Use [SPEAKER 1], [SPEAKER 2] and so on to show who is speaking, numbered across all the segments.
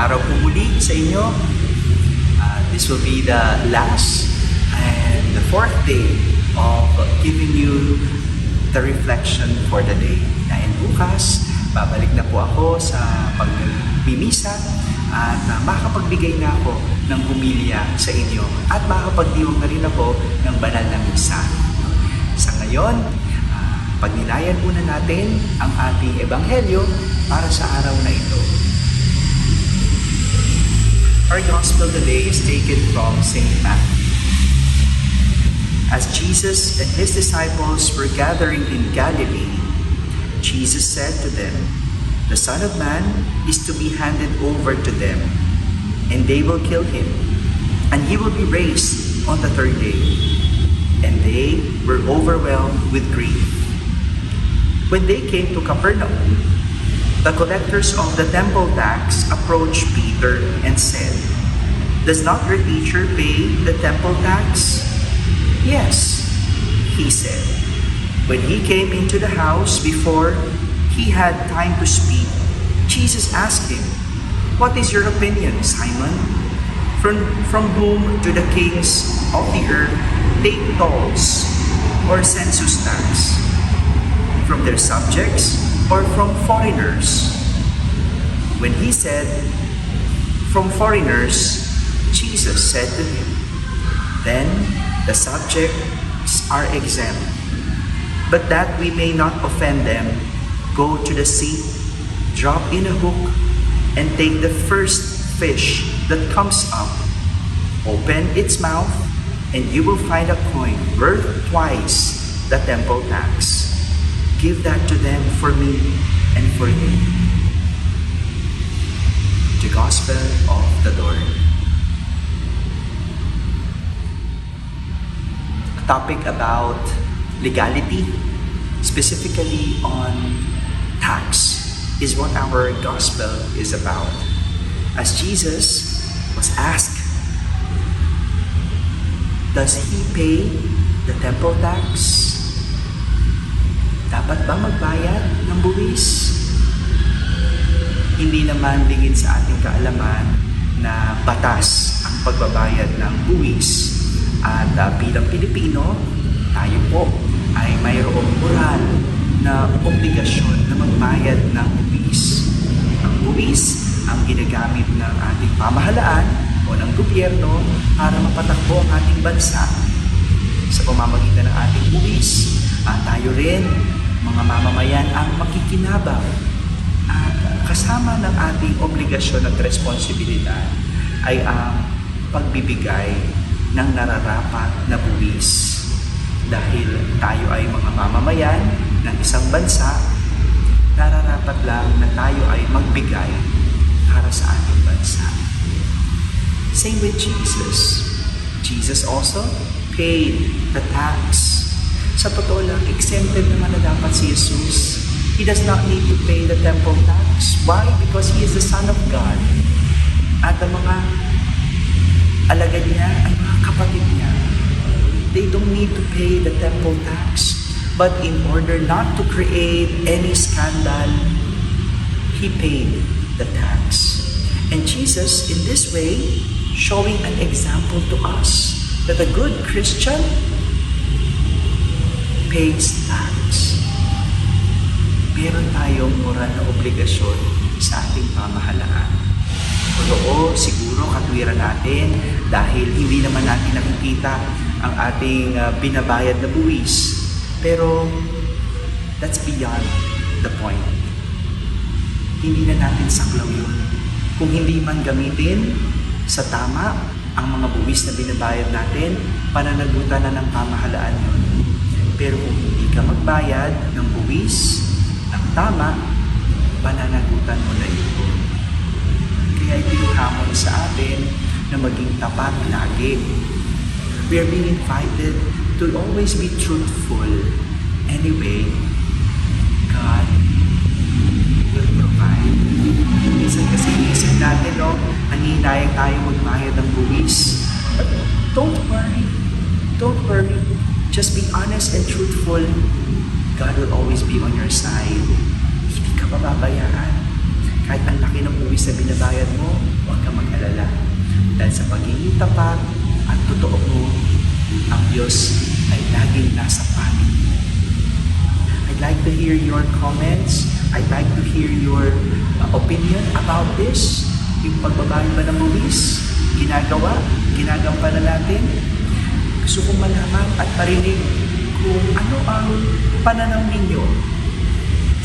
[SPEAKER 1] araw po muli sa inyo. This will be the last and the fourth day of giving you the reflection for the day. Dahil bukas, babalik na po ako sa pagmimisa at makapagbigay na ako ng humilya sa inyo at makapagdiwang na rin ako ng banal na misa. Sa ngayon, pagnilayan muna natin ang ating ebanghelyo para sa araw na ito. Our gospel today is taken from St. Matthew. As Jesus and his disciples were gathering in Galilee, Jesus said to them, "The Son of Man is to be handed over to them, and they will kill him, and he will be raised on the third day." And they were overwhelmed with grief. When they came to Capernaum, the collectors of the temple tax approached Peter and said, "Does not your teacher pay the temple tax?" "Yes," he said. When he came into the house before he had time to speak, Jesus asked him, "What is your opinion, Simon? From whom do the kings of the earth take tolls or census tax? From their subjects or from foreigners?" When he said, "From foreigners," Jesus said to him, "Then the subjects are exempt. But that we may not offend them, go to the sea, drop in a hook, and take the first fish that comes up. Open its mouth, and you will find a coin worth twice the temple tax. Give that to them for me and for you." The Gospel of the Lord. A topic about legality, specifically on tax, is what our Gospel is about. As Jesus was asked, does he pay the temple tax? Dapat ba magbayad ng buwis? Hindi naman lingid sa ating kaalaman na batas ang pagbabayad ng buwis. At bilang Pilipino, tayo po ay mayroong moral na obligasyon na magbayad ng buwis. Ang buwis ang ginagamit ng ating pamahalaan o ng gobyerno para mapatakbo ang ating bansa. Sa pamamagitan ng ating buwis, tayo rin, mga mamamayan, ang makikinabang. At kasama ng ating obligasyon at responsibilidad ay ang pagbibigay ng nararapat na buwis. Dahil tayo ay mga mamamayan ng isang bansa, nararapat lang na tayo ay magbigay para sa ating bansa. Same with Jesus. Jesus also paid the tax. Sa totoo lang, exempted naman na dapat si Jesus. He does not need to pay the temple tax. Why? Because He is the Son of God. At ang mga alagad niya, ang mga kapatid niya, they don't need to pay the temple tax. But in order not to create any scandal, He paid the tax. And Jesus, in this way, showing an example to us that a good Christian pays tax. Meron tayong moral na obligasyon sa ating pamahalaan. Oo, siguro katwiran natin dahil hindi naman natin nakikita ang ating binabayad na buwis. Pero that's beyond the point. Hindi na natin saklaw yun. Kung hindi man gamitin sa tama ang mga buwis na binabayad natin, pananagutan na ng pamahalaan yun. Pero kung hindi ka magbayad ng buwis ng tama, pananagutan mo na ito. Kaya itinuhamon sa atin na maging tapat lagi. We are being invited to always be truthful. Anyway, God will provide. Minsan kasi isip natin, nanginayang tayo magbayad ng buwis. But don't worry. Don't worry. Just be honest and truthful. God will always be on your side. Hindi ka mababayaan. Kahit ang laki ng buwis na binabayad mo, huwag kang mag-alala. Dahil sa pagiging tapat at totoo mo, ang Diyos ay laging nasa panig. I'd like to hear your comments. I'd like to hear your opinion about this. Yung pagbabayad ba ng buwis? Ginagampanan natin? Gusto kong malaman at parinig kung ano ang pananaw ninyo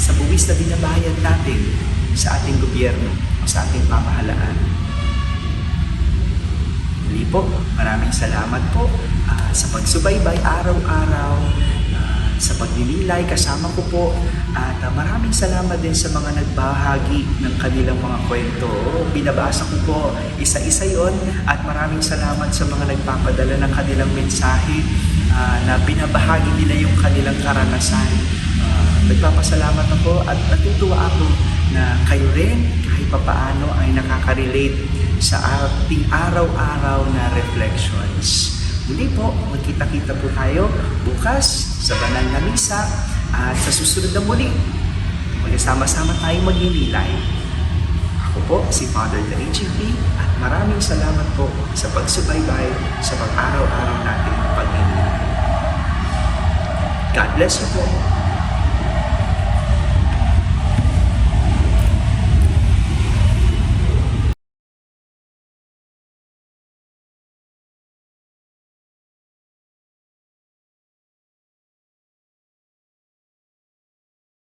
[SPEAKER 1] sa buwis na binabayad natin sa ating gobyerno o sa ating pamahalaan. Muli po, maraming salamat po sa pagsubaybay araw-araw, sa pagninilay kasama ko po, at maraming salamat din sa mga nagbahagi ng kanilang mga kwento. Binabasa ko po isa-isa yon, at maraming salamat sa mga nagpapadala ng kanilang mensahe na binabahagi nila yung kanilang karanasan. Nagpapasalamat ako at natutuwa ako na kayo rin kahit papaano ay nakaka-relate sa ating araw-araw na reflections. Muli po, magkita-kita po tayo bukas sa banal na misa, at sa susunod na muli, magkasama-sama tayong magninilay. Ako po si Father Daichi, at maraming salamat po sa pagsubaybay sa pag-araw-araw nating pagninilay. God bless you po.